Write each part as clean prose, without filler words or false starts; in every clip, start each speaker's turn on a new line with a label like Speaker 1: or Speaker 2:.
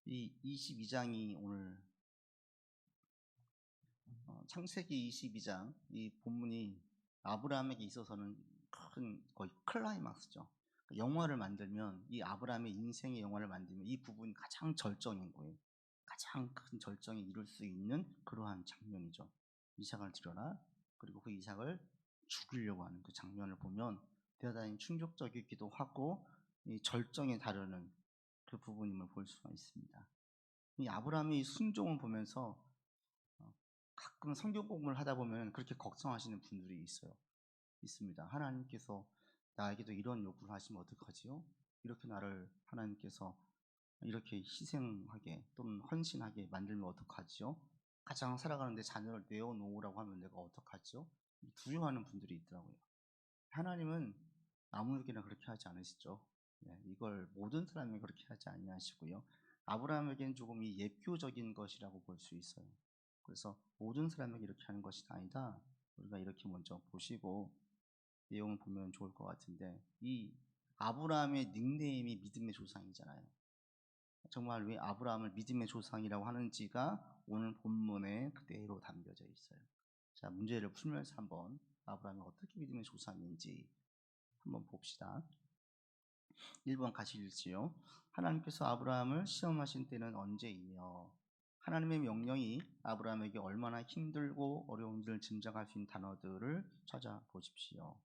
Speaker 1: 이 22장이 오늘 창세기 22장 이 본문이 아브라함에게 있어서는 큰 거의 클라이막스죠. 영화를 만들면 이 아브라함의 인생의 영화를 만들면 이 부분이 가장 절정인 거예요. 가장 큰 절정이 이룰 수 있는 그러한 장면이죠. 이삭을 드려라. 그리고 그 이삭을 죽이려고 하는 그 장면을 보면 대단히 충격적이기도 하고 이 절정에 다루는 그 부분임을 볼 수가 있습니다. 이 아브라함의 순종을 보면서 가끔 성경 공부를 하다 보면 그렇게 걱정하시는 분들이 있습니다. 하나님께서 나에게도 이런 요구를 하시면 어떡하지요? 이렇게 나를 하나님께서 이렇게 희생하게 또는 헌신하게 만들면 어떡하지요? 가장 살아가는데 자녀를 내어놓으라고 하면 내가 어떡하지요? 두려워하는 분들이 있더라고요. 하나님은 아무에게나 그렇게 하지 않으시죠. 이걸 모든 사람이 그렇게 하지 아니하시고요. 아브라함에게는 조금 이 예표적인 것이라고 볼 수 있어요. 그래서 모든 사람에게 이렇게 하는 것이 아니다. 우리가 이렇게 먼저 보시고 내용을 보면 좋을 것 같은데, 이 아브라함의 닉네임이 믿음의 조상이잖아요. 정말 왜 아브라함을 믿음의 조상이라고 하는지가 오늘 본문에 그대로 담겨져 있어요. 자, 문제를 풀면서 한번 아브라함이 어떻게 믿음의 조상인지 한번 봅시다. 1번 가시지요. 하나님께서 아브라함을 시험하신 때는 언제이며, 하나님의 명령이 아브라함에게 얼마나 힘들고 어려운지를 짐작할 수 있는 단어들을 찾아보십시오.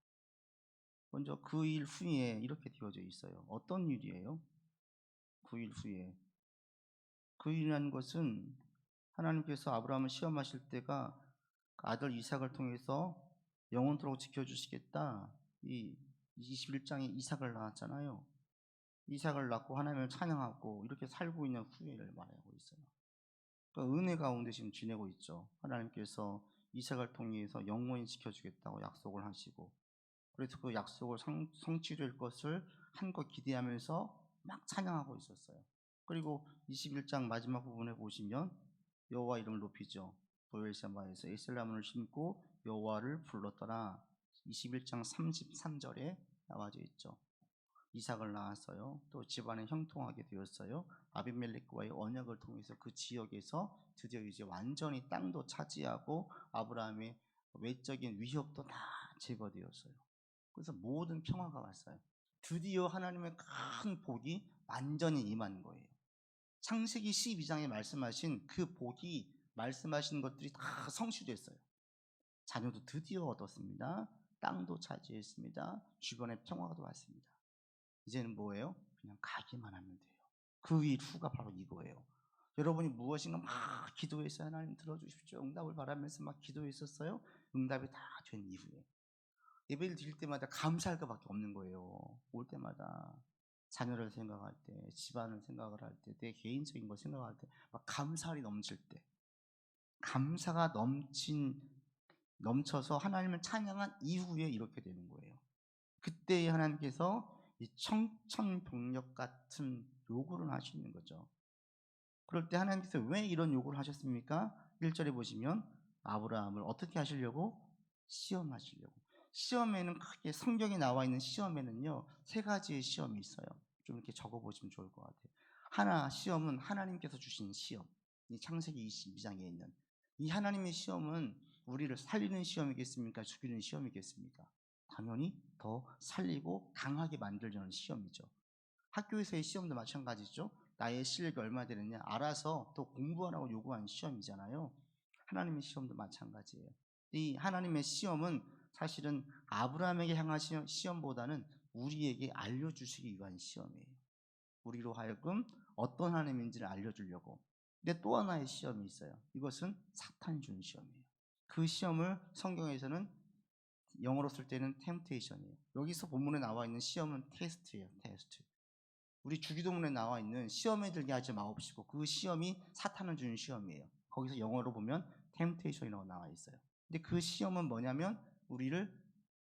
Speaker 1: 먼저 그 일 후에 이렇게 되어져 있어요. 어떤 일이에요? 그 일 후에. 그 일이라는 것은 하나님께서 아브라함을 시험하실 때가 아들 이삭을 통해서 영원토록 지켜주시겠다. 이 21장에 이삭을 낳았잖아요. 이삭을 낳고 하나님을 찬양하고 이렇게 살고 있는 후회를 말하고 있어요. 그러니까 은혜 가운데 지금 지내고 있죠. 하나님께서 이삭을 통해서 영원히 지켜주겠다고 약속을 하시고, 그래서 그 약속을 성취될 것을 한껏 기대하면서 막 찬양하고 있었어요. 그리고 21장 마지막 부분에 보시면 여호와 이름을 높이죠. 보엘세바에서 에셀나무를 심고 여호와를 불렀더라. 21장 33절에 나와져 있죠. 이삭을 낳았어요. 또 집안에 형통하게 되었어요. 아비멜렉과의 언약을 통해서 그 지역에서 드디어 이제 완전히 땅도 차지하고 아브라함의 외적인 위협도 다 제거되었어요. 그래서 모든 평화가 왔어요. 드디어 하나님의 큰 복이 완전히 임한 거예요. 창세기 12장에 말씀하신 그 복이 말씀하신 것들이 다 성취됐어요. 자녀도 드디어 얻었습니다. 땅도 차지했습니다. 주변에 평화가 왔습니다. 이제는 뭐예요? 그냥 가기만 하면 돼요. 그 일 후가 바로 이거예요. 여러분이 무엇인가 막 기도했어요. 하나님 들어주십시오. 응답을 바라면서 막 기도했었어요. 응답이 다 된 이후에 예배를 드릴 때마다 감사할 것밖에 없는 거예요. 올 때마다 자녀를 생각할 때, 집안을 생각을 할 때, 내 개인적인 걸 생각할 때, 막 감사가 넘칠 때, 감사가 넘쳐서 하나님을 찬양한 이후에 이렇게 되는 거예요. 그때 하나님께서 이 청천벽력 같은 요구를 하시는 거죠. 그럴 때 하나님께서 왜 이런 요구를 하셨습니까? 1절에 보시면 아브라함을 어떻게 하시려고? 시험하시려고. 시험에는 크게 성경에 나와 있는 시험에는요, 세 가지의 시험이 있어요. 좀 이렇게 적어보시면 좋을 것 같아요. 하나, 시험은 하나님께서 주신 시험. 이 창세기 22장에 있는 이 하나님의 시험은 우리를 살리는 시험이겠습니까? 죽이는 시험이겠습니까? 당연히 더 살리고 강하게 만들려는 시험이죠. 학교에서의 시험도 마찬가지죠. 나의 실력이 얼마 되느냐 알아서 또 공부하라고 요구한 시험이잖아요. 하나님의 시험도 마찬가지예요. 이 하나님의 시험은 사실은 아브라함에게 향하신 시험보다는 우리에게 알려주시기 위한 시험이에요. 우리로 하여금 어떤 하나님인지를 알려주려고. 근데 또 하나의 시험이 있어요. 이것은 사탄이 준 시험이에요. 그 시험을 성경에서는 영어로 쓸 때는 템테이션이에요. 여기서 본문에 나와 있는 시험은 테스트예요. 테스트. 우리 주기도문에 나와 있는 시험에 들게 하지 마옵시고, 그 시험이 사탄을 주는 시험이에요. 거기서 영어로 보면 템테이션이라고 나와 있어요. 근데 그 시험은 뭐냐면 우리를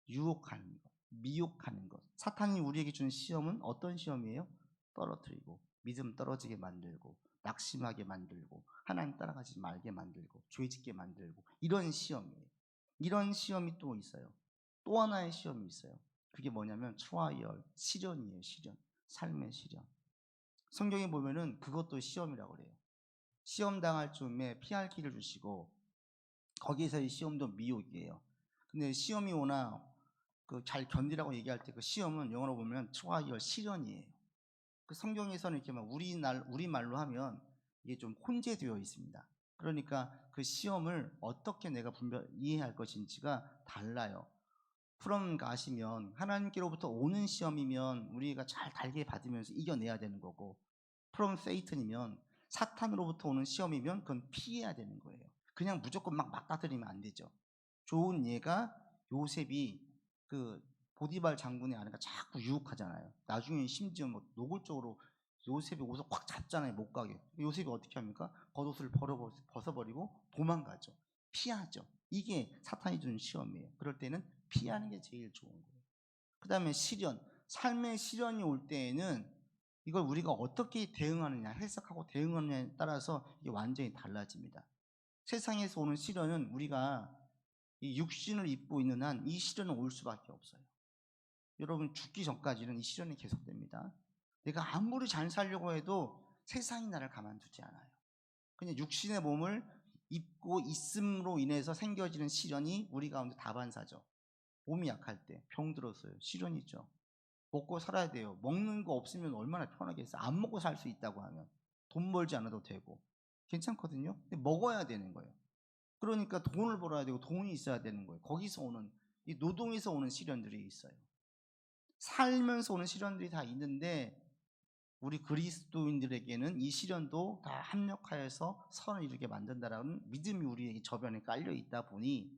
Speaker 1: 유혹하는 것, 미혹하는 것. 사탄이 우리에게 주는 시험은 어떤 시험이에요? 떨어뜨리고, 믿음 떨어지게 만들고, 낙심하게 만들고, 하나님 따라가지 말게 만들고, 죄짓게 만들고, 이런 시험이에요. 이런 시험이 또 있어요. 또 하나의 시험이 있어요. 그게 뭐냐면 트라이얼, 시련이에요. 시련, 삶의 시련. 성경에 보면은 그것도 시험이라고 그래요. 시험 당할 즈음에 피할 길을 주시고 거기에서의 시험도 미혹이에요. 근데 시험이 오나 그 잘 견디라고 얘기할 때 그 시험은 영어로 보면 트라이얼, 시련이에요. 그 성경에서는 이렇게 막 우리말로 하면 이게 좀 혼재되어 있습니다. 그러니까 그 시험을 어떻게 내가 이해할 것인지가 달라요. 프롬 가시면 하나님께로부터 오는 시험이면 우리가 잘 달게 받으면서 이겨내야 되는 거고, 프롬 세이튼이면 사탄으로부터 오는 시험이면 그건 피해야 되는 거예요. 그냥 무조건 막 맞닥뜨리면 안 되죠. 좋은 예가 요셉이 그 보디발 장군의 아내가 자꾸 유혹하잖아요. 나중에 심지어 뭐 노골적으로 요셉이 옷을 확 잡잖아요. 못 가게. 요셉이 어떻게 합니까? 겉옷을 벗어버리고 도망가죠. 피하죠. 이게 사탄이 주는 시험이에요. 그럴 때는 피하는 게 제일 좋은 거예요. 그 다음에 시련, 삶의 시련이 올 때에는 이걸 우리가 어떻게 대응하느냐, 해석하고 대응하느냐에 따라서 이게 완전히 달라집니다. 세상에서 오는 시련은 우리가 이 육신을 입고 있는 한 이 시련은 올 수밖에 없어요. 여러분, 죽기 전까지는 이 시련이 계속됩니다. 내가 아무리 잘 살려고 해도 세상이 나를 가만두지 않아요. 그냥 육신의 몸을 입고 있음으로 인해서 생겨지는 시련이 우리 가운데 다반사죠. 몸이 약할 때 병 들었어요. 시련이죠. 먹고 살아야 돼요. 먹는 거 없으면 얼마나 편하겠어요. 안 먹고 살 수 있다고 하면 돈 벌지 않아도 되고 괜찮거든요. 근데 먹어야 되는 거예요. 그러니까 돈을 벌어야 되고 돈이 있어야 되는 거예요. 거기서 오는 이 노동에서 오는 시련들이 있어요. 살면서 오는 시련들이 다 있는데 우리 그리스도인들에게는 이 시련도 다 합력하여서 선을 이루게 만든다라는 믿음이 우리의 저변에 깔려 있다 보니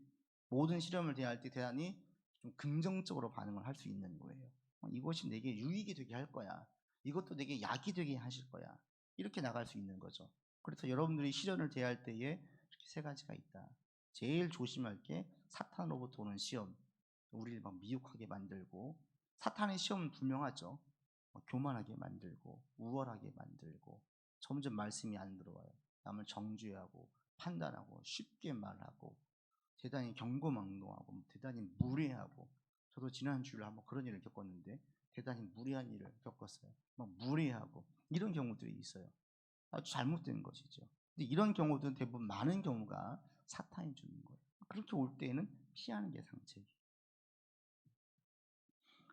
Speaker 1: 모든 시련을 대할 때 대단히 좀 긍정적으로 반응을 할 수 있는 거예요. 이것이 내게 유익이 되게 할 거야. 이것도 내게 약이 되게 하실 거야. 이렇게 나갈 수 있는 거죠. 그래서 여러분들이 시련을 대할 때에 이렇게 세 가지가 있다. 제일 조심할 게 사탄으로부터 오는 시험. 우리를 막 미혹하게 만들고, 사탄의 시험은 분명하죠. 교만하게 만들고 우월하게 만들고 점점 말씀이 안 들어와요. 남을 정죄하고 판단하고 쉽게 말하고 대단히 경고망동하고 대단히 무례하고, 저도 지난 주일에 한번 그런 일을 겪었는데 대단히 무례한 일을 겪었어요. 막 무례하고 이런 경우들이 있어요. 아주 잘못된 것이죠. 근데 이런 경우들은 대부분 많은 경우가 사탄이 주는 거예요. 그렇게 올 때에는 피하는 게 상책이에요.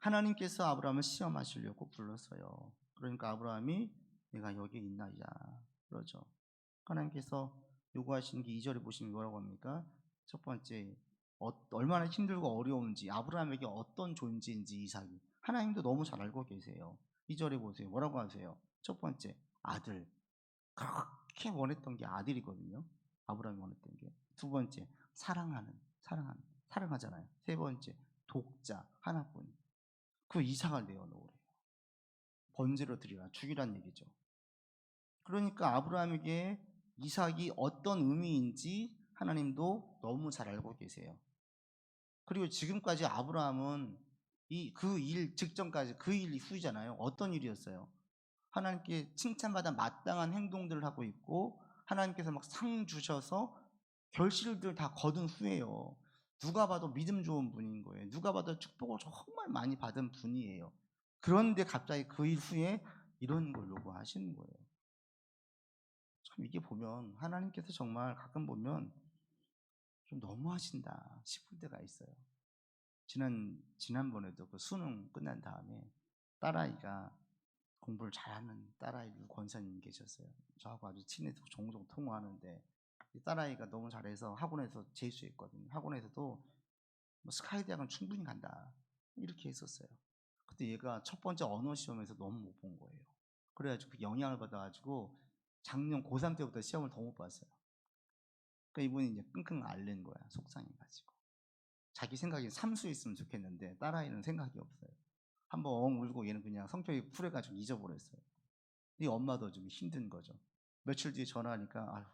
Speaker 1: 하나님께서 아브라함을 시험하시려고 불렀어요. 그러니까 아브라함이 내가 여기 있나이다 그러죠. 하나님께서 요구하시는 게 2절에 보시면 뭐라고 합니까? 첫 번째, 얼마나 힘들고 어려운지, 아브라함에게 어떤 존재인지 이삭이 하나님도 너무 잘 알고 계세요. 2절에 보세요. 뭐라고 하세요? 첫 번째, 아들. 그렇게 원했던 게 아들이거든요. 아브라함이 원했던 게. 두 번째, 사랑하잖아요. 세 번째, 독자 하나뿐. 그 이삭을 내어놓으래요. 번제로 드리라, 죽이란 얘기죠. 그러니까 아브라함에게 이삭이 어떤 의미인지 하나님도 너무 잘 알고 계세요. 그리고 지금까지 아브라함은 그 일 직전까지 그 일 후잖아요. 어떤 일이었어요? 하나님께 칭찬받아 마땅한 행동들을 하고 있고 하나님께서 막 상 주셔서 결실들 다 거둔 후에요. 누가 봐도 믿음 좋은 분인 거예요. 누가 봐도 축복을 정말 많이 받은 분이에요. 그런데 갑자기 그 일 후에 이런 걸 요구하시는 거예요. 참 이게 보면 하나님께서 정말 가끔 보면 좀 너무하신다 싶을 때가 있어요. 지난번에도 그 수능 끝난 다음에 딸아이가, 공부를 잘하는 딸아이 권사님 계셨어요. 저하고 아주 친해서 종종 통화하는데 이 딸아이가 너무 잘해서 학원에서 재수했거든요. 학원에서도 뭐 스카이 대학은 충분히 간다 이렇게 했었어요. 근데 얘가 첫 번째 언어 시험에서 너무 못 본 거예요. 그래가지고 그 영향을 받아가지고 작년 고3 때부터 시험을 더 못 봤어요. 그러니까 이분이 이제 끙끙 앓는 거야. 속상해가지고. 자기 생각이 삼수했으면 좋겠는데 딸아이는 생각이 없어요. 한번 엉 울고 얘는 그냥 성격이 쿨해가지고 잊어버렸어요. 이 엄마도 좀 힘든 거죠. 며칠 뒤에 전화하니까 아휴,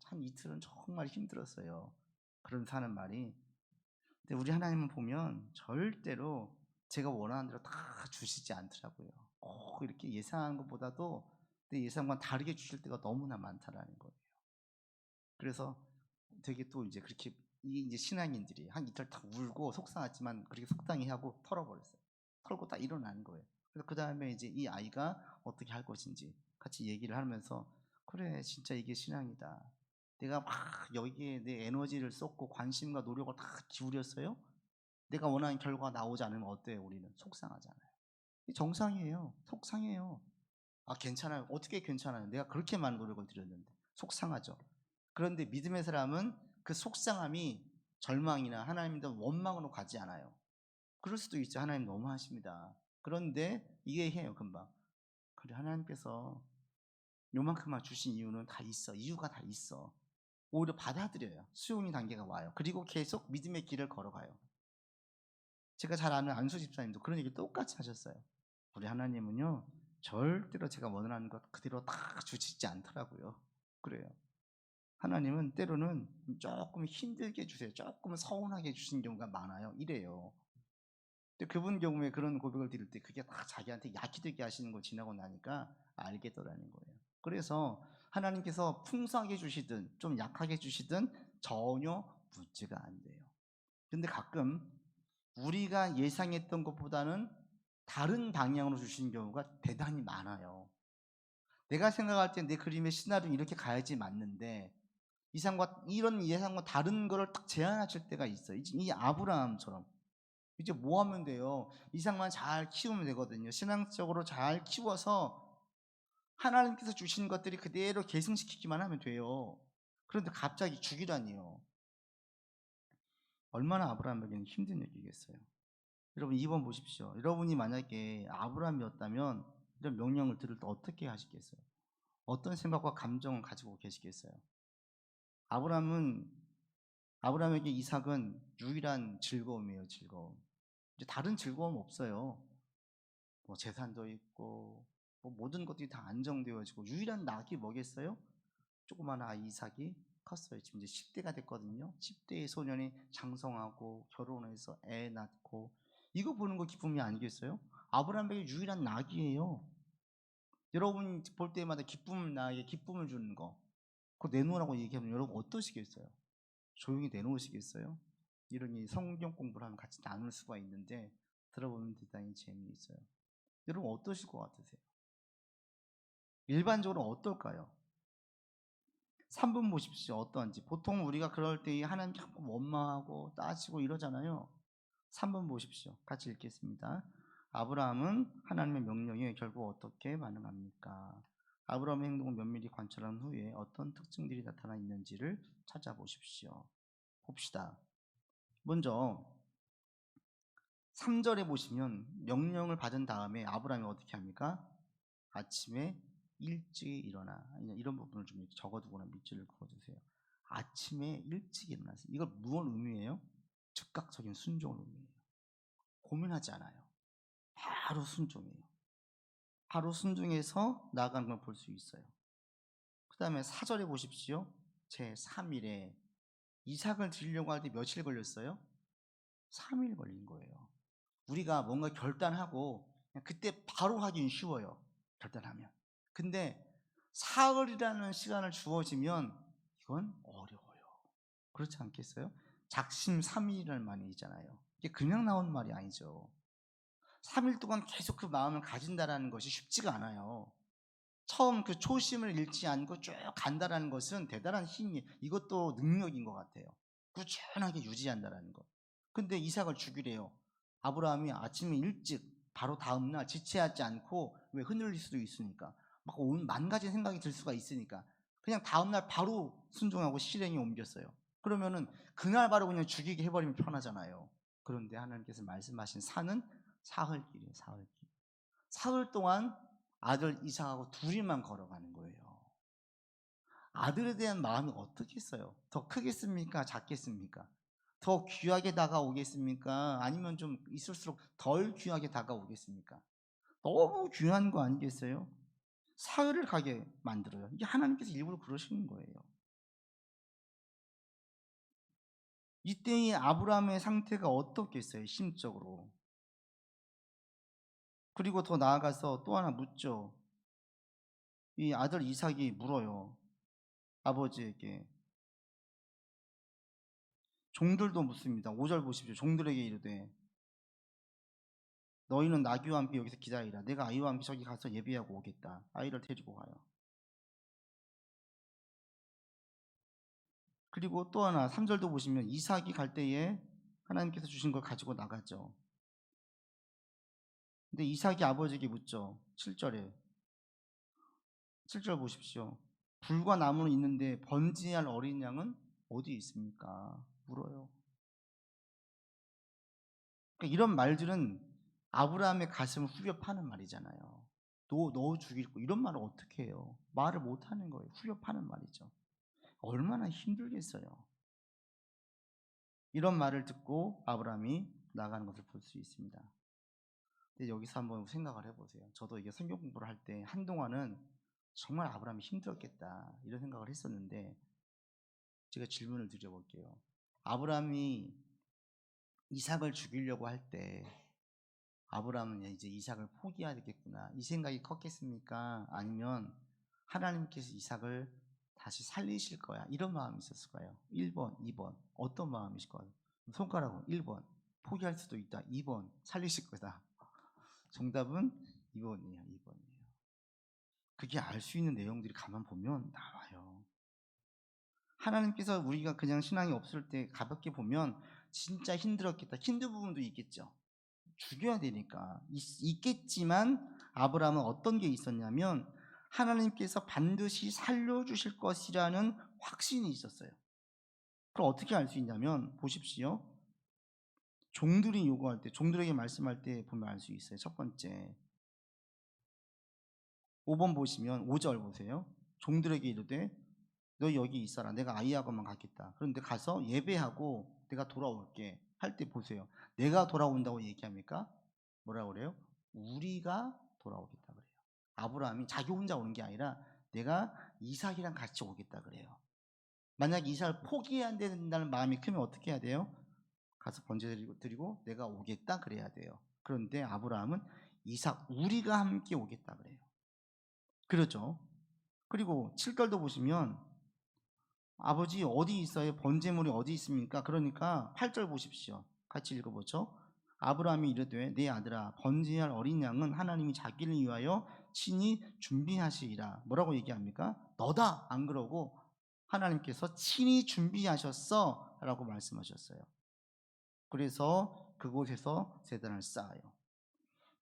Speaker 1: 한 이틀은 정말 힘들었어요. 그런 사는 말이. 근데 우리 하나님은 보면 절대로 제가 원하는 대로 다 주시지 않더라고요. 꼭 이렇게 예상한 것보다도 내 예상과 다르게 주실 때가 너무나 많다라는 거예요. 그래서 되게 또 이제 그렇게 이제 신앙인들이 한 이틀 딱 울고 속상하지만 그렇게 속상해 하고 털어버렸어요. 털고 딱 일어나는 거예요. 그래서 그 다음에 이제 이 아이가 어떻게 할 것인지 같이 얘기를 하면서 그래 진짜 이게 신앙이다. 내가 막 여기에 내 에너지를 쏟고 관심과 노력을 다 기울였어요. 내가 원하는 결과가 나오지 않으면 어때요? 우리는 속상하잖아요. 정상이에요. 속상해요. 아 괜찮아요. 어떻게 괜찮아요? 내가 그렇게 많은 노력을 들였는데 속상하죠. 그런데 믿음의 사람은 그 속상함이 절망이나 하나님에 대한 원망으로 가지 않아요. 그럴 수도 있죠. 하나님 너무하십니다. 그런데 이해해요 금방. 그래 하나님께서 요만큼만 주신 이유는 다 있어. 이유가 다 있어. 오히려 받아들여요. 수용의 단계가 와요. 그리고 계속 믿음의 길을 걸어가요. 제가 잘 아는 안수 집사님도 그런 얘기 똑같이 하셨어요. 우리 하나님은요 절대로 제가 원하는 것 그대로 다 주시지 않더라고요. 그래요. 하나님은 때로는 조금 힘들게 주세요. 조금 서운하게 주신 경우가 많아요. 이래요. 근데 그분 경우에 그런 고백을 드릴 때 그게 다 자기한테 약이 되게 하시는 거 지나고 나니까 알겠더라는 거예요. 그래서 하나님께서 풍성하게 주시든 좀 약하게 주시든 전혀 문제가 안 돼요. 근데 가끔 우리가 예상했던 것보다는 다른 방향으로 주시는 경우가 대단히 많아요. 내가 생각할 때 내 그림의 시나리오는 이렇게 가야지 맞는데 이상과 이런 예상과 다른 거를 딱 제안하실 때가 있어요. 이 아브라함처럼 이제 뭐 하면 돼요? 이상만 잘 키우면 되거든요. 신앙적으로 잘 키워서 하나님께서 주신 것들이 그대로 계승시키기만 하면 돼요. 그런데 갑자기 죽이다니요. 얼마나 아브라함에게는 힘든 얘기겠어요. 여러분 2번 보십시오. 여러분이 만약에 아브라함이었다면 이런 명령을 들을 때 어떻게 하시겠어요? 어떤 생각과 감정을 가지고 계시겠어요? 아브라함은 아브라함에게 이삭은 유일한 즐거움이에요. 즐거움. 이제 다른 즐거움 없어요. 뭐 재산도 있고 뭐 모든 것들이 다 안정되어지고 유일한 낙이 뭐겠어요? 조그마한 아이 이삭이 컸어요. 지금 이제 10대가 됐거든요. 10대의 소년이 장성하고 결혼해서 애 낳고 이거 보는 거 기쁨이 아니겠어요? 아브라함에게 유일한 낙이에요. 여러분 볼 때마다 기쁨 나에게 기쁨을 주는 거 그거 내놓으라고 얘기하면 여러분 어떠시겠어요? 조용히 내놓으시겠어요? 이런 이 성경 공부를 하면 같이 나눌 수가 있는데 들어보면 대단히 재미있어요. 여러분 어떠실 것 같으세요? 일반적으로 어떨까요? 3분 보십시오. 어떠한지. 보통 우리가 그럴 때 하나님 자꾸 원망하고 따지고 이러잖아요. 3분 보십시오. 같이 읽겠습니다. 아브라함은 하나님의 명령에 결국 어떻게 반응합니까? 아브라함의 행동을 면밀히 관찰한 후에 어떤 특징들이 나타나 있는지를 찾아보십시오. 봅시다. 먼저 3절에 보시면 명령을 받은 다음에 아브라함이 어떻게 합니까? 아침에 일찍 일어나. 이런 부분을 좀 적어두거나 밑줄을 그어주세요. 아침에 일찍 일어나세요. 이걸 무슨 의미예요? 즉각적인 순종을 의미해요. 고민하지 않아요. 바로 순종이에요. 바로 순종해서 나아가는 걸 볼 수 있어요. 그 다음에 4절에 보십시오. 제 3일에 이삭을 드리려고 할 때 며칠 걸렸어요? 3일 걸린 거예요. 우리가 뭔가 결단하고 그냥 그때 바로 하긴 쉬워요. 결단하면. 근데 사흘이라는 시간을 주어지면 이건 어려워요. 그렇지 않겠어요? 작심 3일이라는 말이 있잖아요. 이게 그냥 나온 말이 아니죠. 3일 동안 계속 그 마음을 가진다는 것이 쉽지가 않아요. 처음 그 초심을 잃지 않고 쭉 간다는 것은 대단한 힘이, 이것도 능력인 것 같아요. 꾸준하게 유지한다는 것. 근데 이삭을 죽이래요. 아브라함이 아침에 일찍 바로 다음날 지체하지 않고, 왜 흔들릴 수도 있으니까 막 만 가지 생각이 들 수가 있으니까 그냥 다음날 바로 순종하고 실행에 옮겼어요. 그러면은 그날 바로 그냥 죽이게 해버리면 편하잖아요. 그런데 하나님께서 말씀하신 산은 사흘길이에요. 사흘길. 사흘 동안 아들 이삭하고 둘이만 걸어가는 거예요. 아들에 대한 마음이 어떻겠어요? 더 크겠습니까? 작겠습니까? 더 귀하게 다가오겠습니까? 아니면 좀 있을수록 덜 귀하게 다가오겠습니까? 너무 귀한 거 아니겠어요? 사흘을 가게 만들어요. 이게 하나님께서 일부러 그러시는 거예요. 이때의 아브라함의 상태가 어떻겠어요? 심적으로. 그리고 더 나아가서 또 하나 묻죠. 이 아들 이삭이 물어요. 아버지에게. 종들도 묻습니다. 5절 보십시오. 종들에게 이르되 너희는 나귀와 함께 여기서 기다리라. 내가 아이와 함께 저기 가서 예배하고 오겠다. 아이를 데리고 가요. 그리고 또 하나 3절도 보시면 이삭이 갈 때에 하나님께서 주신 걸 가지고 나가죠. 근데 이삭이 아버지에게 묻죠. 7절에 7절 보십시오. 불과 나무는 있는데 번제할 어린 양은 어디 있습니까? 물어요. 그러니까 이런 말들은 아브라함의 가슴을 후벼 파는 말이잖아요. 너 죽일 거 이런 말을 어떻게 해요? 말을 못 하는 거예요. 후벼 파는 말이죠. 얼마나 힘들겠어요. 이런 말을 듣고 아브라함이 나가는 것을 볼 수 있습니다. 근데 여기서 한번 생각을 해보세요. 저도 이게 성경 공부를 할 때 한동안은 정말 아브라함이 힘들었겠다 이런 생각을 했었는데 제가 질문을 드려볼게요. 아브라함이 이삭을 죽이려고 할 때 아브라함은 이제 이삭을 포기하겠구나 이 생각이 컸겠습니까? 아니면 하나님께서 이삭을 다시 살리실 거야 이런 마음이 있었을까요? 1번, 2번 어떤 마음이실 거예요? 손가락으로 1번 포기할 수도 있다. 2번 살리실 거다. 정답은 2번이에요. 2번이에요. 그게 알 수 있는 내용들이 가만 보면 나와요. 하나님께서 우리가 그냥 신앙이 없을 때 가볍게 보면 진짜 힘들었겠다. 힘든 부분도 있겠죠. 죽여야 되니까 있겠지만 아브라함은 어떤 게 있었냐면 하나님께서 반드시 살려주실 것이라는 확신이 있었어요. 그럼 어떻게 알 수 있냐면 보십시오. 종들이 요구할 때 종들에게 말씀할 때 보면 알 수 있어요. 첫 번째 5번 보시면 5절 보세요. 종들에게 이르되 너 여기 있어라. 내가 아이하고만 가겠다. 그런데 가서 예배하고 내가 돌아올게 할 때 보세요. 내가 돌아온다고 얘기합니까? 뭐라고 그래요? 우리가 돌아오겠다 그래요. 아브라함이 자기 혼자 오는 게 아니라 내가 이삭이랑 같이 오겠다 그래요. 만약 이삭을 포기해야 된다는 마음이 크면 어떻게 해야 돼요? 가서 번제 드리고 내가 오겠다 그래야 돼요. 그런데 아브라함은 이삭 우리가 함께 오겠다 그래요. 그렇죠. 그리고 7절도 보시면 아버지 어디 있어요? 번제물이 어디 있습니까? 그러니까 8절 보십시오. 같이 읽어보죠. 아브라함이 이르되 내 아들아 번제할 어린 양은 하나님이 자기를 위하여 친히 준비하시리라. 뭐라고 얘기합니까? 너다. 안 그러고 하나님께서 친히 준비하셨어 라고 말씀하셨어요. 그래서 그곳에서 제단을 쌓아요.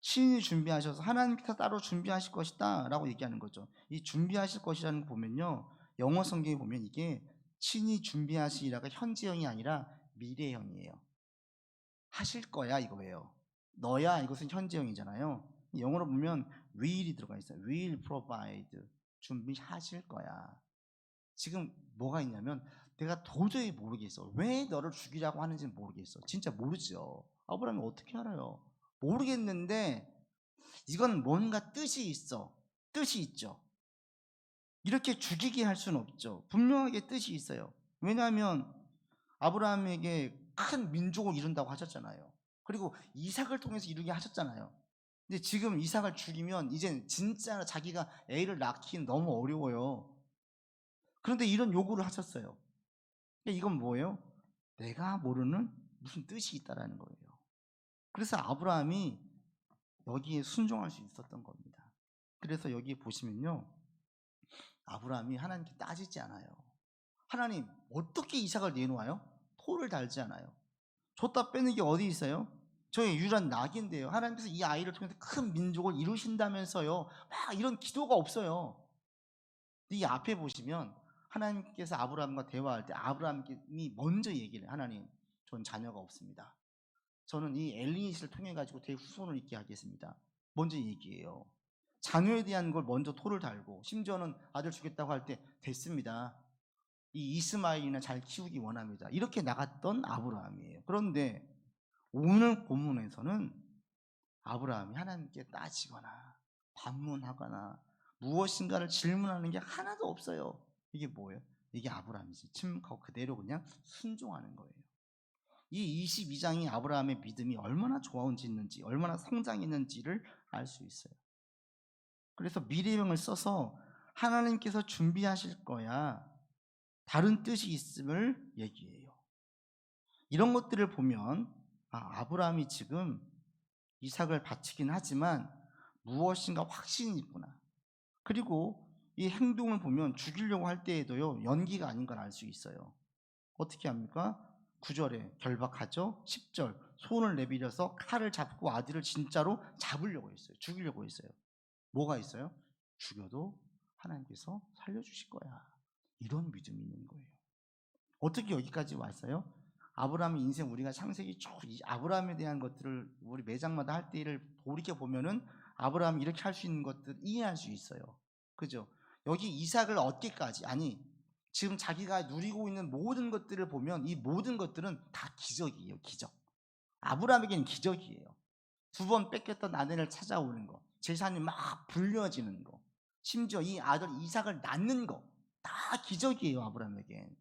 Speaker 1: 친히 준비하셔서 하나님께서 따로 준비하실 것이다 라고 얘기하는 거죠. 이 준비하실 것이라는 거 보면요, 영어 성경에 보면 이게 친히 준비하시리라가 현재형이 아니라 미래형이에요. 하실 거야 이거예요. 너야 이것은 현재형이잖아요. 영어로 보면 will이 들어가 있어요. will provide. 준비하실 거야. 지금 뭐가 있냐면 내가 도저히 모르겠어. 왜 너를 죽이라고 하는지는 모르겠어. 진짜 모르죠. 아브라함이 어떻게 알아요? 모르겠는데 이건 뭔가 뜻이 있어. 뜻이 있죠. 이렇게 죽이게 할 수는 없죠. 분명하게 뜻이 있어요. 왜냐하면 아브라함에게 큰 민족을 이룬다고 하셨잖아요. 그리고 이삭을 통해서 이루게 하셨잖아요. 근데 지금 이삭을 죽이면 이제 진짜 자기가 애를 낳기는 너무 어려워요. 그런데 이런 요구를 하셨어요. 이건 뭐예요? 내가 모르는 무슨 뜻이 있다라는 거예요. 그래서 아브라함이 여기에 순종할 수 있었던 겁니다. 그래서 여기 보시면요, 아브라함이 하나님께 따지지 않아요. 하나님 어떻게 이삭을 내놓아요? 토를 달지 않아요. 줬다 빼는 게 어디 있어요? 저의 유일한 낙인데요. 하나님께서 이 아이를 통해서 큰 민족을 이루신다면서요. 막 이런 기도가 없어요. 이 앞에 보시면 하나님께서 아브라함과 대화할 때 아브라함이 먼저 얘기를 해요. 하나님, 전 자녀가 없습니다. 저는 이 엘리닛을 통해 가지고 대후손을 있게 하겠습니다. 먼저 얘기해요. 자녀에 대한 걸 먼저 토를 달고, 심지어는 아들 주겠다고 할 때 됐습니다. 이 이스마엘이나 잘 키우기 원합니다. 이렇게 나갔던 아브라함이에요. 그런데 오늘 본문에서는 아브라함이 하나님께 따지거나 반문하거나 무엇인가를 질문하는 게 하나도 없어요. 이게 뭐예요? 이게 아브라함이지. 침묵하고 그대로 그냥 순종하는 거예요. 이 22장이 아브라함의 믿음이 얼마나 좋아졌는지, 얼마나 성장했는지를 알 수 있어요. 그래서 미래형을 써서 하나님께서 준비하실 거야, 다른 뜻이 있음을 얘기해요. 이런 것들을 보면 아브라함이 지금 이삭을 바치긴 하지만 무엇인가 확신이 있구나. 그리고 이 행동을 보면 죽이려고 할 때에도요, 연기가 아닌 걸 알 수 있어요. 어떻게 합니까? 9절에 결박하죠. 10절 손을 내밀어서 칼을 잡고 아들을 진짜로 잡으려고 했어요. 죽이려고 했어요. 뭐가 있어요? 죽여도 하나님께서 살려주실 거야. 이런 믿음이 있는 거예요. 어떻게 여기까지 왔어요? 아브라함의 인생, 우리가 창세기 쭉 아브라함에 대한 것들을 우리 매장마다 할 때를 돌이켜 보면은 아브라함이 이렇게 할 수 있는 것들 이해할 수 있어요. 그죠? 여기 이삭을 얻기까지, 아니 지금 자기가 누리고 있는 모든 것들을 보면 이 모든 것들은 다 기적이에요. 기적. 아브라함에게는 기적이에요. 2번 뺏겼던 아내를 찾아오는 거, 재산이 막 불려지는 거, 심지어 이 아들 이삭을 낳는 거, 다 기적이에요. 아브라함에겐.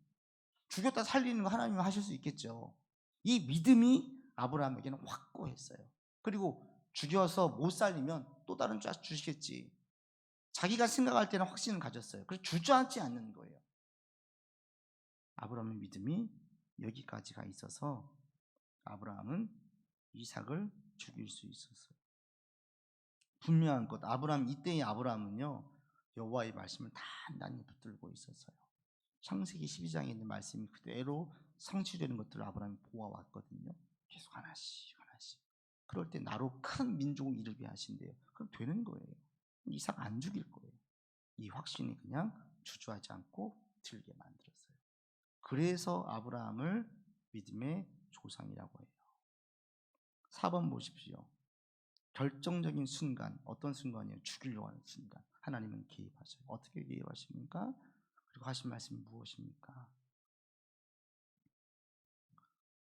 Speaker 1: 죽였다 살리는 거 하나님이 하실 수 있겠죠. 이 믿음이 아브라함에게는 확고했어요. 그리고 죽여서 못 살리면 또 다른 쫙 주시겠지. 자기가 생각할 때는 확신을 가졌어요. 그래서 주저앉지 않는 거예요. 아브라함의 믿음이 여기까지가 있어서 아브라함은 이삭을 죽일 수 있었어요. 분명한 것, 아브라함, 이때의 아브라함은요, 여호와의 말씀을 단단히 붙들고 있었어요. 창세기 12장에 있는 말씀이 그대로 성취되는 것들을 아브라함이 보아왔거든요. 계속 하나씩 하나씩. 그럴 때 나로 큰 민족을 이루게 하신대요. 그럼 되는 거예요. 이삭 안 죽일 거예요. 이 확신이 그냥 주저하지 않고 들게 만들었어요. 그래서 아브라함을 믿음의 조상이라고 해요. 4번 보십시오. 결정적인 순간, 어떤 순간이에요? 죽이려고 하는 순간. 하나님은 개입하셔요. 어떻게 개입하십니까? 그리고 하신 말씀이 무엇입니까?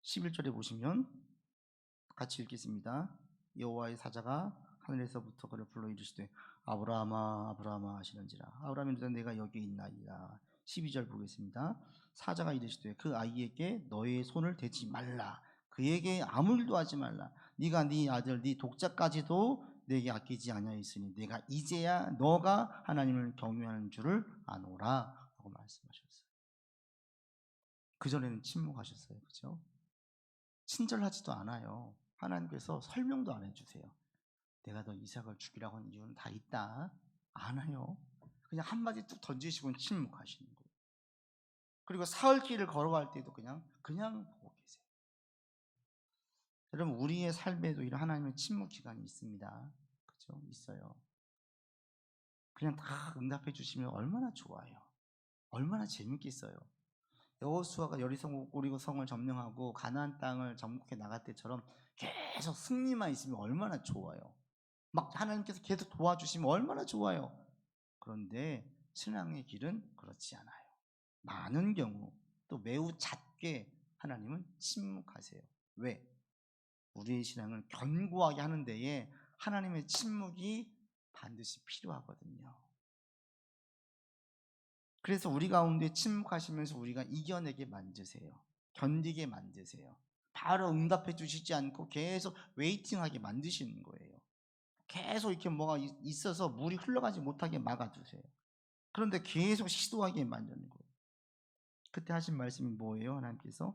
Speaker 1: 11절에 보시면 같이 읽겠습니다. 여호와의 사자가 하늘에서부터 그를 불러 이르시되 아브라함아 아브라함아 하시는지라. 아브라함이 이르되 내가 여기 있나이다. 12절 보겠습니다. 사자가 이르시되 그 아이에게 너의 손을 대지 말라. 그에게 아무 일도 하지 말라. 네가 네 아들 네 독자까지도 내게 아끼지 아니하였으니 내가 이제야 너가 하나님을 경외하는 줄을 아노라 하고 말씀하셨어요. 그전에는 침묵하셨어요. 그죠? 친절하지도 않아요. 하나님께서 설명도 안 해주세요. 내가 너 이삭을 죽이라고 하는 이유는 다 있다. 안 해요. 그냥 한마디 뚝 던지시고 침묵하시는 거예요. 그리고 사흘길을 걸어갈 때도 그냥 보고 계세요. 여러분, 우리의 삶에도 이런 하나님의 침묵 기간이 있습니다. 그죠? 있어요. 그냥 다 응답해 주시면 얼마나 좋아요. 얼마나 재밌겠어요. 여호수아가 여리고 성을 점령하고 가나안 땅을 정복해 나갈 때처럼 계속 승리만 있으면 얼마나 좋아요. 막 하나님께서 계속 도와주시면 얼마나 좋아요. 그런데 신앙의 길은 그렇지 않아요. 많은 경우 또 매우 잦게 하나님은 침묵하세요. 왜? 우리의 신앙을 견고하게 하는 데에 하나님의 침묵이 반드시 필요하거든요. 그래서 우리 가운데 침묵하시면서 우리가 이겨내게 만드세요. 견디게 만드세요. 바로 응답해 주시지 않고 계속 웨이팅하게 만드시는 거예요. 계속 이렇게 뭐가 있어서 물이 흘러가지 못하게 막아두세요. 그런데 계속 시도하게 만드는 거예요. 그때 하신 말씀이 뭐예요? 하나님께서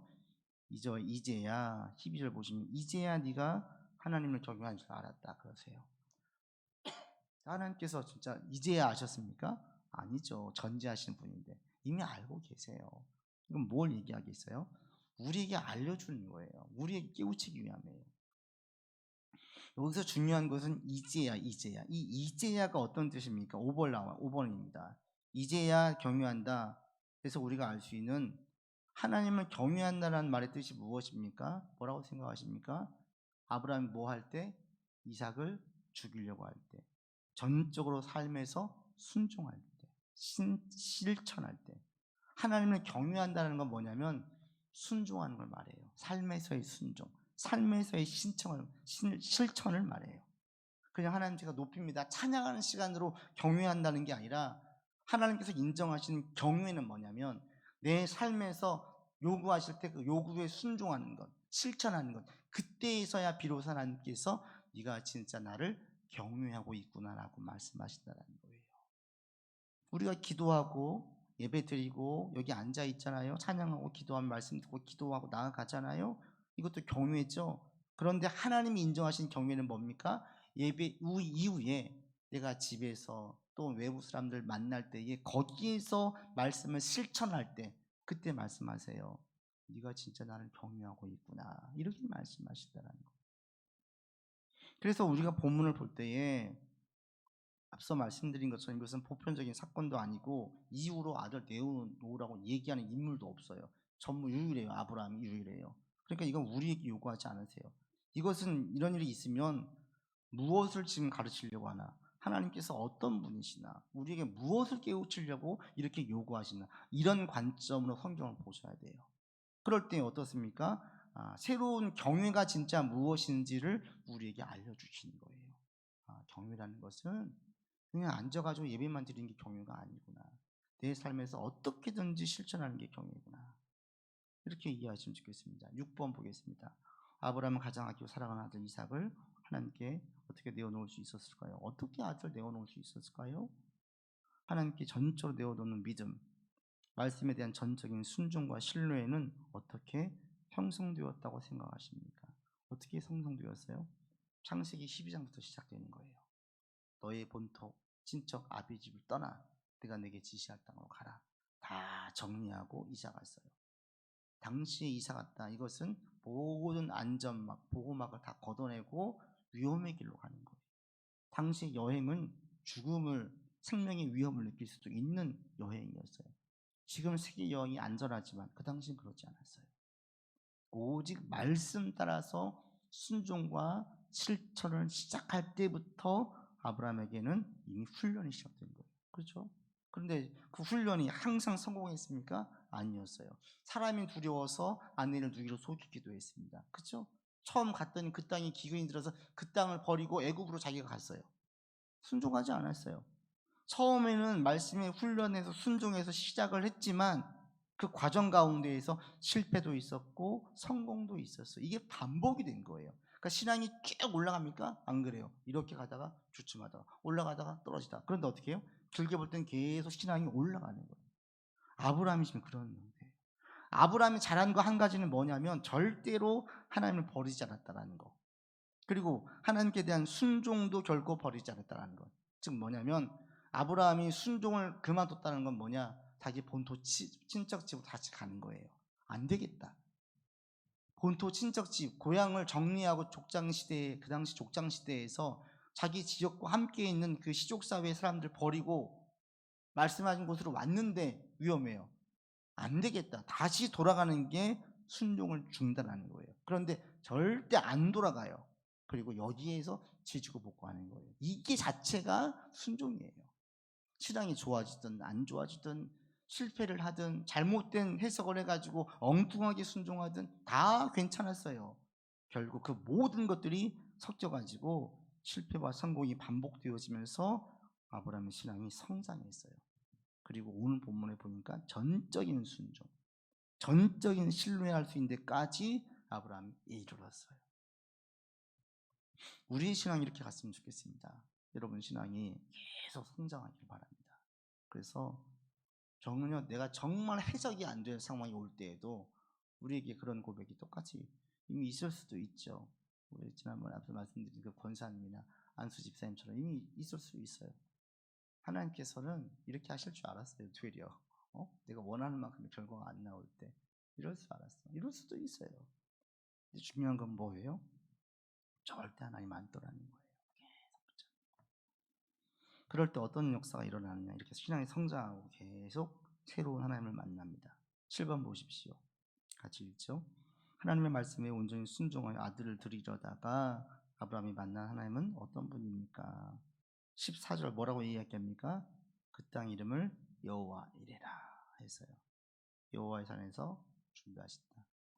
Speaker 1: 이제야 12절 보시면 이제야 네가 하나님을 경외하는 줄 알았다 그러세요. 하나님께서 진짜 이제야 아셨습니까? 아니죠. 전제하시는 분인데 이미 알고 계세요. 이건 뭘 얘기하겠어요? 우리에게 알려주는 거예요. 우리에게 깨우치기 위함이에요. 여기서 중요한 것은 이제야. 이 이제야가 어떤 뜻입니까? 5번입니다. 이제야 경유한다. 그래서 우리가 알 수 있는 하나님을 경유한다는 말의 뜻이 무엇입니까? 뭐라고 생각하십니까? 아브라함이 뭐 할 때? 이삭을 죽이려고 할 때, 전적으로 삶에서 순종할 때, 실천할 때. 하나님을 경유한다는 건 뭐냐면 순종하는 걸 말해요. 삶에서의 순종, 삶에서의 실천을 말해요. 그냥 하나님 제가 높입니다, 찬양하는 시간으로 경외한다는 게 아니라 하나님께서 인정하시는 경외는 뭐냐면 내 삶에서 요구하실 때 그 요구에 순종하는 것, 실천하는 것, 그때에서야 비로소 하나님께서 네가 진짜 나를 경외하고 있구나라고 말씀하신다는 거예요. 우리가 기도하고 예배 드리고 여기 앉아 있잖아요. 찬양하고 기도하면 말씀 듣고 기도하고 나아가잖아요. 이것도 경외죠. 그런데 하나님이 인정하신 경외는 뭡니까? 예배 이후에 내가 집에서 또 외부 사람들 만날 때에 거기에서 말씀을 실천할 때 그때 말씀하세요. 네가 진짜 나를 경외하고 있구나. 이렇게 말씀하시더라는 거예요. 그래서 우리가 본문을 볼 때에 앞서 말씀드린 것처럼 이것은 보편적인 사건도 아니고 이후로 아들 내어놓으라고 얘기하는 인물도 없어요. 전부 유일해요. 아브라함이 유일해요. 그러니까 이건 우리에게 요구하지 않으세요. 이것은 이런 일이 있으면 무엇을 지금 가르치려고 하나, 하나님께서 어떤 분이시나, 우리에게 무엇을 깨우치려고 이렇게 요구하시나, 이런 관점으로 성경을 보셔야 돼요. 그럴 때 어떻습니까? 새로운 경외가 진짜 무엇인지를 우리에게 알려주시는 거예요. 경외라는 것은 그냥 앉아가지고 예배만 드리는 게 경외가 아니구나. 내 삶에서 어떻게든지 실천하는 게 경외구나. 이렇게 이해하시면 좋겠습니다. 6번 보겠습니다. 아브라함은 가장 아끼고 사랑하는 아들 이삭을 하나님께 어떻게 내어놓을 수 있었을까요? 어떻게 아들을 내어놓을 수 있었을까요? 하나님께 전적으로 내어놓는 믿음, 말씀에 대한 전적인 순종과 신뢰는 어떻게 형성되었다고 생각하십니까? 어떻게 형성되었어요? 창세기 12장부터 시작되는 거예요. 너의 본토 친척 아비 집을 떠나 내가 내게 지시할 땅으로 가라. 다 정리하고 이사 갔어요. 당시에 이사 갔다. 이것은 모든 안전막, 보호막을 다 걷어내고 위험의 길로 가는 거예요. 당시 여행은 죽음을, 생명의 위험을 느낄 수도 있는 여행이었어요. 지금 세계 여행이 안전하지만 그 당시는 그렇지 않았어요. 오직 말씀 따라서 순종과 실천을 시작할 때부터 아브라함에게는 이미 훈련이 시작된 거예요. 그렇죠? 그런데 그 훈련이 항상 성공했습니까? 아니었어요. 사람이 두려워서 아내를 누이로 속이기도 했습니다. 그렇죠? 처음 갔더니 그 땅에 기근이 들어서 그 땅을 버리고 애굽으로 자기가 갔어요. 순종하지 않았어요. 처음에는 말씀에 훈련해서 순종해서 시작을 했지만 그 과정 가운데에서 실패도 있었고 성공도 있었어요. 이게 반복이 된 거예요. 그러니까 신앙이 쭉 올라갑니까? 안 그래요. 이렇게 가다가 주춤하다가 올라가다가 떨어지다. 그런데 어떻게 해요? 길게 볼 땐 계속 신앙이 올라가는 거예요. 아브라함이 지금 그런 상태예요. 아브라함이 잘한 거 한 가지는 뭐냐면 절대로 하나님을 버리지 않았다는 거. 그리고 하나님께 대한 순종도 결코 버리지 않았다는 것. 즉 뭐냐면 아브라함이 순종을 그만뒀다는 건 뭐냐? 자기 본토 친척집으로 다시 가는 거예요. 안 되겠다. 본토 친척집, 고향을 정리하고 족장시대에, 그 당시 족장시대에서 자기 지역과 함께 있는 그 시족사회의 사람들 버리고 말씀하신 곳으로 왔는데 위험해요. 안 되겠다. 다시 돌아가는 게 순종을 중단하는 거예요. 그런데 절대 안 돌아가요. 그리고 여기에서 지지고 볶고하는 거예요. 이게 자체가 순종이에요. 신앙이 좋아지든 안 좋아지든 실패를 하든 잘못된 해석을 해가지고 엉뚱하게 순종하든 다 괜찮았어요. 결국 그 모든 것들이 섞여가지고 실패와 성공이 반복되어지면서 아브라함의 신앙이 성장했어요. 그리고 오늘 본문에 보니까 전적인 순종, 전적인 신뢰할 수 있는 데까지 아브라함이 이르렀어요. 우리의 신앙이 이렇게 갔으면 좋겠습니다. 여러분 신앙이 계속 성장하길 바랍니다. 그래서 전혀 내가 정말 해석이 안 되는 상황이 올 때에도 우리에게 그런 고백이 똑같이 이미 있을 수도 있죠. 우리 지난번에 앞서 말씀드린 그 권사님이나 안수 집사님처럼 이미 있을 수 있어요. 하나님께서는 이렇게 하실 줄 알았어요. 되려 내가 원하는 만큼의 결과가 안 나올 때 이럴 줄 알았어. 이럴 수도 있어요. 근데 중요한 건 뭐예요? 절대 하나님 안 떠라는 거예요. 그럴 때 어떤 역사가 일어나느냐, 이렇게 신앙이 성장하고 계속 새로운 하나님을 만납니다. 7번 보십시오. 같이 읽죠. 하나님의 말씀에 온전히 순종하여 아들을 드리려다가 아브라함이 만난 하나님은 어떤 분입니까? 14절 뭐라고 이야기합니까? 그 땅 이름을 여호와 이레라 했어요. 여호와의 산에서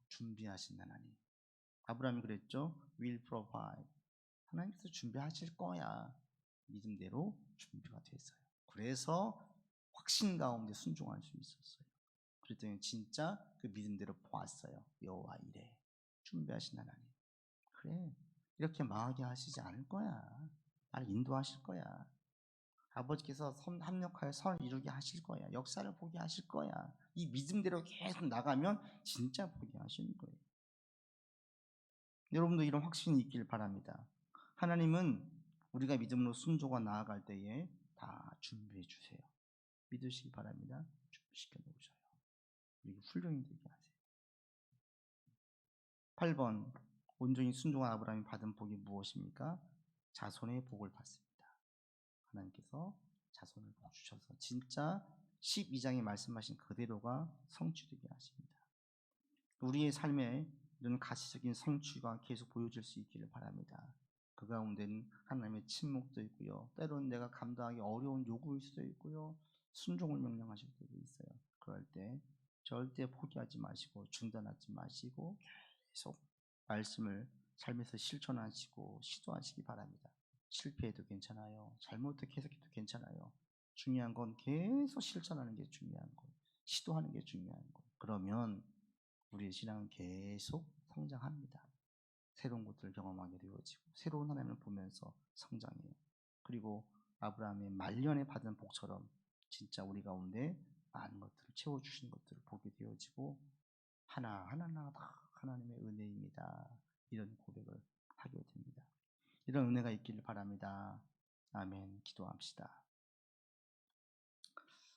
Speaker 1: 준비하신 하나님. 아브라함이 그랬죠. Will provide. 하나님께서 준비하실 거야. 믿음대로 준비가 됐어요. 그래서 확신 가운데 순종할 수 있었어요. 그랬더니 진짜 그 믿음대로 보았어요. 여호와 이레. 준비하신 하나님. 그래, 이렇게 망하게 하시지 않을 거야. 나를 인도하실 거야. 아버지께서 합력하여 설 이루게 하실 거야. 역사를 보게 하실 거야. 이 믿음대로 계속 나가면 진짜 보게 하시는 거예요. 여러분도 이런 확신이 있길 바랍니다. 하나님은 우리가 믿음으로 순종과 나아갈 때에 다 준비해 주세요. 믿으시기 바랍니다. 준비시켜 놓으셔요. 그리고 훌륭히 되게 하세요. 8번, 온전히 순종한 아브라함이 받은 복이 무엇입니까? 자손의 복을 받습니다. 하나님께서 자손을 복 주셔서 진짜 12장에 말씀하신 그대로가 성취되게 하십니다. 우리의 삶에 이런 가시적인 성취가 계속 보여질 수 있기를 바랍니다. 그 가운데는 하나님의 침묵도 있고요. 때로는 내가 감당하기 어려운 요구일 수도 있고요. 순종을 명령하실 때도 있어요. 그럴 때 절대 포기하지 마시고 중단하지 마시고 계속 말씀을 삶에서 실천하시고 시도하시기 바랍니다. 실패해도 괜찮아요. 잘못도 계속해도 괜찮아요. 중요한 건 계속 실천하는 게 중요한 거예요. 시도하는 게 중요한 거예요. 그러면 우리의 신앙은 계속 성장합니다. 새로운 것들을 경험하게 되어지고 새로운 하나님을 보면서 성장해요. 그리고 아브라함의 말년에 받은 복처럼 진짜 우리 가운데 많은 것들을 채워주신 것들을 보게 되어지고 하나하나 다 하나님의 은혜입니다. 이런 고백을 하게 됩니다. 이런 은혜가 있기를 바랍니다. 아멘. 기도합시다.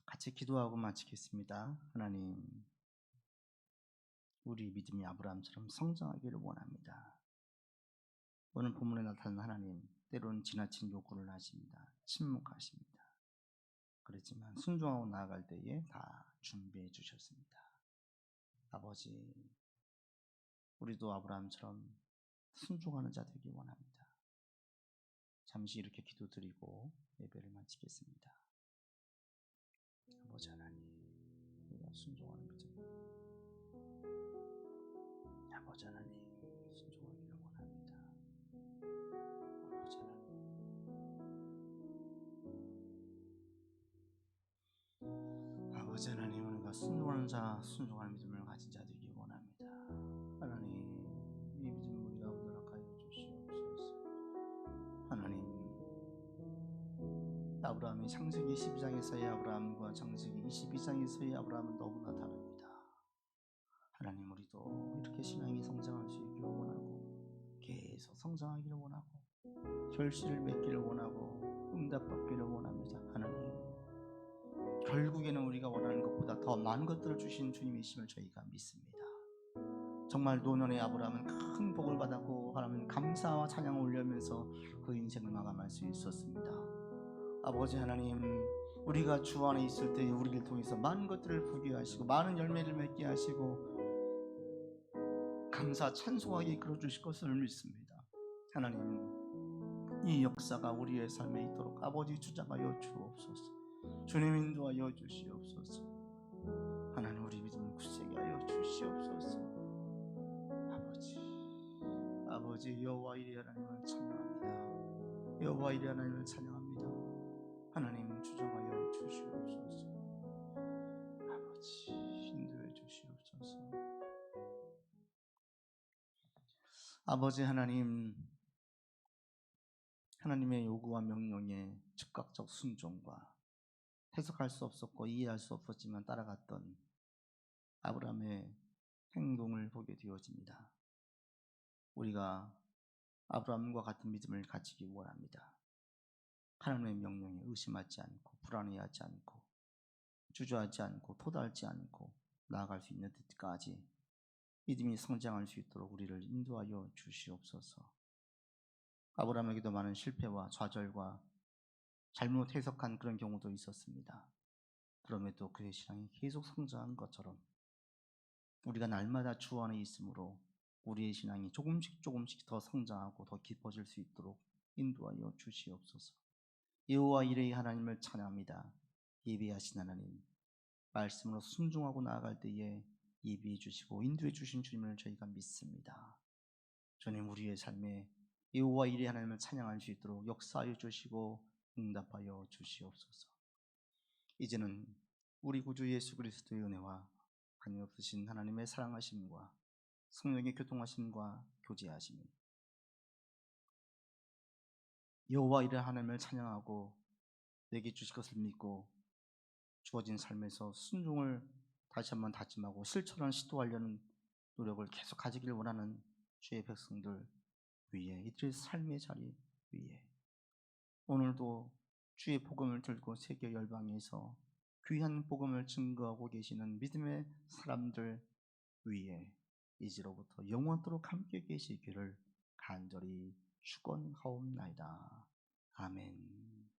Speaker 1: 같이 기도하고 마치겠습니다. 하나님, 우리 믿음이 아브라함처럼 성장하기를 원합니다. 오늘 본문에 나타난 하나님, 때로는 지나친 요구를 하십니다. 침묵하십니다. 그렇지만 순종하고 나아갈 때에 다 준비해 주셨습니다. 아버지, 우리도 아브라함처럼 순종하는 자 되기 원합니다. 잠시 이렇게 기도드리고 예배를 마치겠습니다. 아버지 하나님, 우리가 순종하는 믿음, 아버지 하나님, 순종하기를 원합니다. 아버지 하나님, 아버지 하나님, 우리가 순종하는 자, 순종하는 믿음을 가진 자 되기 원합니다. 하나님, 이 믿음을 우리가 온전하게 주시옵소서. 하나님, 아브라함이 창세기 12장에서의 아브라함과 창세기 22장에서의 아브라함은 너무나 다릅니다. 하나님, 우리도 이렇게 신앙이 성장할 수 있기를 원하고 계속 성장하기를 원하고 결실을 맺기를 원하고 응답받기를 원합니다. 하나님, 결국에는 우리가 원하는 것보다 더 많은 것들을 주신 주님이심을 저희가 믿습니다. 정말 노년의 아브라함은 큰 복을 받았고 하나님 감사와 찬양을 올리면서 그 인생을 마감할 수 있었습니다. 아버지 하나님, 우리가 주 안에 있을 때 우리를 통해서 많은 것들을 부게 하시고 많은 열매를 맺게 하시고 감사 찬송하게 이끌어 주실 것을 믿습니다. 하나님, 이 역사가 우리의 삶에 있도록 아버지 주장하여 주옵소서. 주님 인도하여 주시옵소서. 하나님, 우리 믿음을 굳세게 하여 주시옵소서. 아버지 여호와 이레 하나님을 찬양합니다. 여호와 이레 하나님을 찬양합니다. 하나님 주장하여 주시옵소서. 아버지 인도해 주시옵소서. 아버지 하나님, 하나님의 요구와 명령에 즉각적 순종과 해석할 수 없었고 이해할 수 없었지만 따라갔던 아브라함의 행동을 보게 되어집니다. 우리가 아브라함과 같은 믿음을 가지기 원합니다. 하나님의 명령에 의심하지 않고 불안해하지 않고 주저하지 않고 토달지 않고 나아갈 수 있는 데까지 믿음이 성장할 수 있도록 우리를 인도하여 주시옵소서. 아브라함에게도 많은 실패와 좌절과 잘못 해석한 그런 경우도 있었습니다. 그럼에도 그의 신앙이 계속 성장한 것처럼 우리가 날마다 주 안에 있으므로 우리의 신앙이 조금씩 더 성장하고 더 깊어질 수 있도록 인도하여 주시옵소서. 여호와 이레의 하나님을 찬양합니다. 예비하신 하나님, 말씀으로 순종하고 나아갈 때에 예비해 주시고 인도해 주신 주님을 저희가 믿습니다. 주님, 우리의 삶에 여호와 이레의 하나님을 찬양할 수 있도록 역사하여 주시고 응답하여 주시옵소서. 이제는 우리 구주 예수 그리스도의 은혜와 한없으신 하나님의 사랑하심과 성령의 교통하심과 교제하심이 여호와 이레 하나님을 찬양하고 내게 주실 것을 믿고 주어진 삶에서 순종을 다시 한번 다짐하고 실천을 시도하려는 노력을 계속 가지기를 원하는 주의 백성들 위에, 이들의 삶의 자리 위에 오늘도 주의 복음을 들고 세계 열방에서 귀한 복음을 증거하고 계시는 믿음의 사람들 위에 이제로부터 영원토록 함께 계시기를 간절히 축원하옵나이다. 아멘.